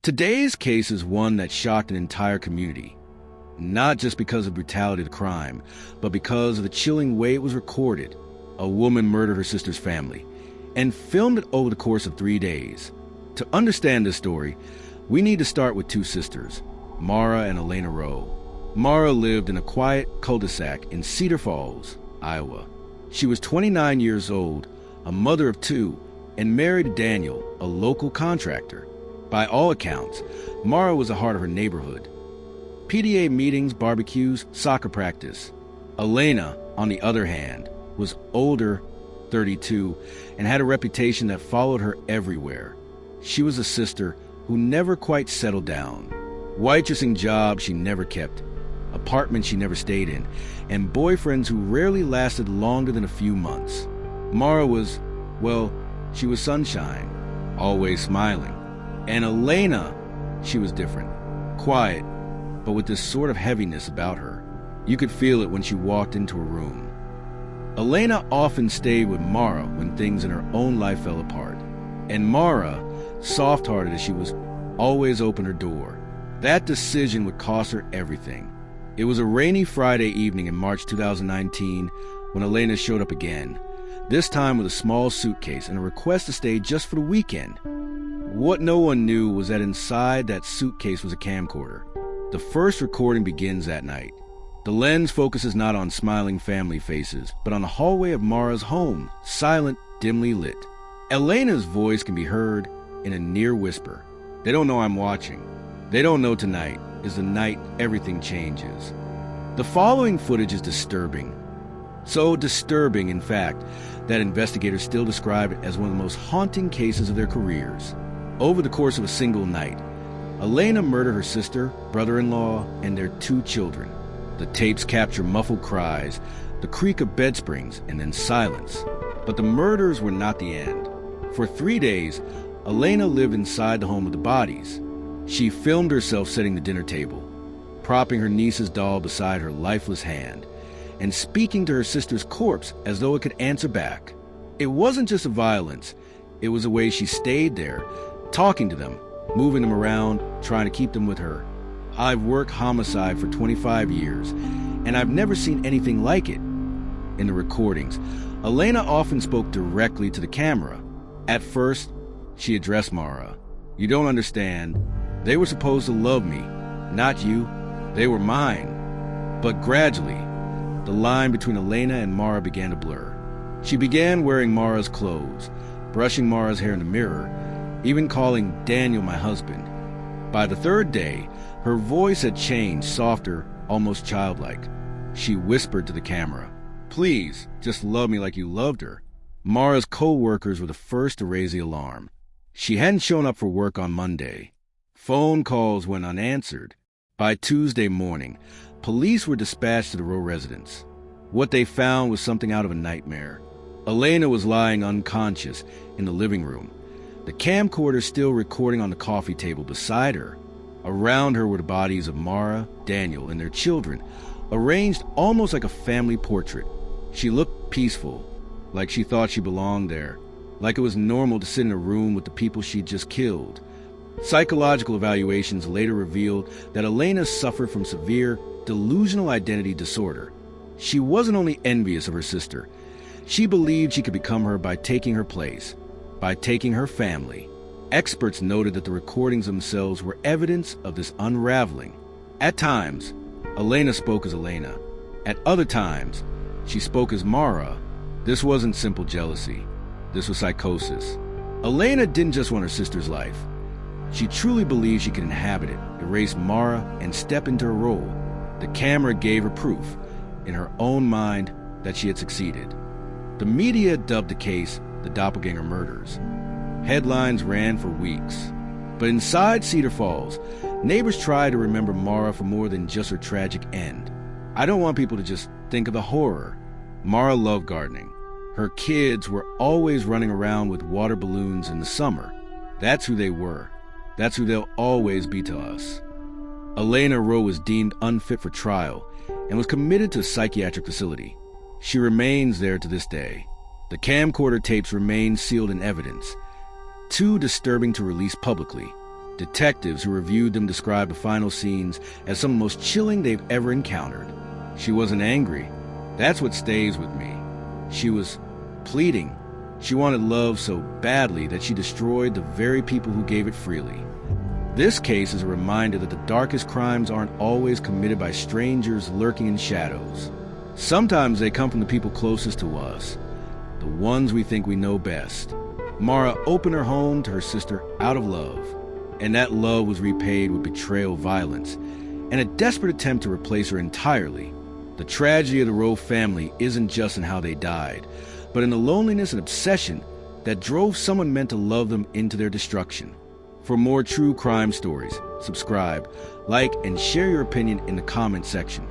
Today's case is one that shocked an entire community, not just because of the brutality of the crime, but because of the chilling way it was recorded. A woman murdered her sister's family and filmed it over the course of 3 days. To understand this story, we need to start with two sisters, Mara and Elena Rowe. Mara lived in a quiet cul-de-sac in Cedar Falls, Iowa. She was 29 years old, a mother of two, and married to Daniel, a local contractor. By all accounts, Mara was the heart of her neighborhood. PTA meetings, barbecues, soccer practice. Elena, on the other hand, was older, 32, and had a reputation that followed her everywhere. She was a sister who never quite settled down. Waitressing jobs she never kept, apartments she never stayed in, and boyfriends who rarely lasted longer than a few months. Mara was, well, she was sunshine, always smiling. And Elena, she was different, quiet, but with this sort of heaviness about her. You could feel it when she walked into a room. Elena often stayed with Mara when things in her own life fell apart. And Mara, soft-hearted as she was, always opened her door. That decision would cost her everything. It was a rainy Friday evening in March 2019 when Elena showed up again, this time with a small suitcase and a request to stay just for the weekend. What no one knew was that inside that suitcase was a camcorder. The first recording begins that night. The lens focuses not on smiling family faces, but on the hallway of Mara's home, silent, dimly lit. Elena's voice can be heard in a near whisper. They don't know I'm watching. They don't know tonight is the night everything changes. The following footage is disturbing. So disturbing, in fact, that investigators still describe it as one of the most haunting cases of their careers. Over the course of a single night, Elena murdered her sister, brother-in-law, and their two children. The tapes capture muffled cries, the creak of bed springs, and then silence. But the murders were not the end. For 3 days, Elena lived inside the home with the bodies. She filmed herself setting the dinner table, propping her niece's doll beside her lifeless hand, and speaking to her sister's corpse as though it could answer back. It wasn't just a violence, it was a way she stayed there, talking to them, moving them around, trying to keep them with her. I've worked homicide for 25 years, and I've never seen anything like it. In the recordings, Elena often spoke directly to the camera. At first, she addressed Mara. "You don't understand. They were supposed to love me, not you. They were mine." But gradually, the line between Elena and Mara began to blur. She began wearing Mara's clothes, brushing Mara's hair in the mirror, even calling Daniel my husband. By the third day, her voice had changed, softer, almost childlike. She whispered to the camera, "Please, just love me like you loved her." Mara's co-workers were the first to raise the alarm. She hadn't shown up for work on Monday. Phone calls went unanswered. By Tuesday morning, police were dispatched to the Rowe residence. What they found was something out of a nightmare. Elena was lying unconscious in the living room, the camcorder still recording on the coffee table beside her. Around her were the bodies of Mara, Daniel, and their children, arranged almost like a family portrait. She looked peaceful, like she thought she belonged there, like it was normal to sit in a room with the people she'd just killed. Psychological evaluations later revealed that Elena suffered from severe delusional identity disorder. She wasn't only envious of her sister, she believed she could become her by taking her place, by taking her family. Experts noted that the recordings themselves were evidence of this unraveling. At times, Elena spoke as Elena. At other times, she spoke as Mara. This wasn't simple jealousy. This was psychosis. Elena didn't just want her sister's life. She truly believed she could inhabit it, erase Mara, and step into her role. The camera gave her proof, in her own mind, that she had succeeded. The media dubbed the case the Doppelgänger murders. Headlines ran for weeks. But inside Cedar Falls, neighbors tried to remember Mara for more than just her tragic end. I don't want people to just think of the horror. Mara loved gardening. Her kids were always running around with water balloons in the summer. That's who they were. That's who they'll always be to us. Elena Rowe was deemed unfit for trial and was committed to a psychiatric facility. She remains there to this day. The camcorder tapes remain sealed in evidence, too disturbing to release publicly. Detectives who reviewed them described the final scenes as some of the most chilling they've ever encountered. She wasn't angry. That's what stays with me. She was pleading. She wanted love so badly that she destroyed the very people who gave it freely. This case is a reminder that the darkest crimes aren't always committed by strangers lurking in shadows. Sometimes they come from the people closest to us, the ones we think we know best. Mara opened her home to her sister out of love, and that love was repaid with betrayal, violence, and a desperate attempt to replace her entirely. The tragedy of the Rowe family isn't just in how they died, but in the loneliness and obsession that drove someone meant to love them into their destruction. For more true crime stories, subscribe, like, and share your opinion in the comment section.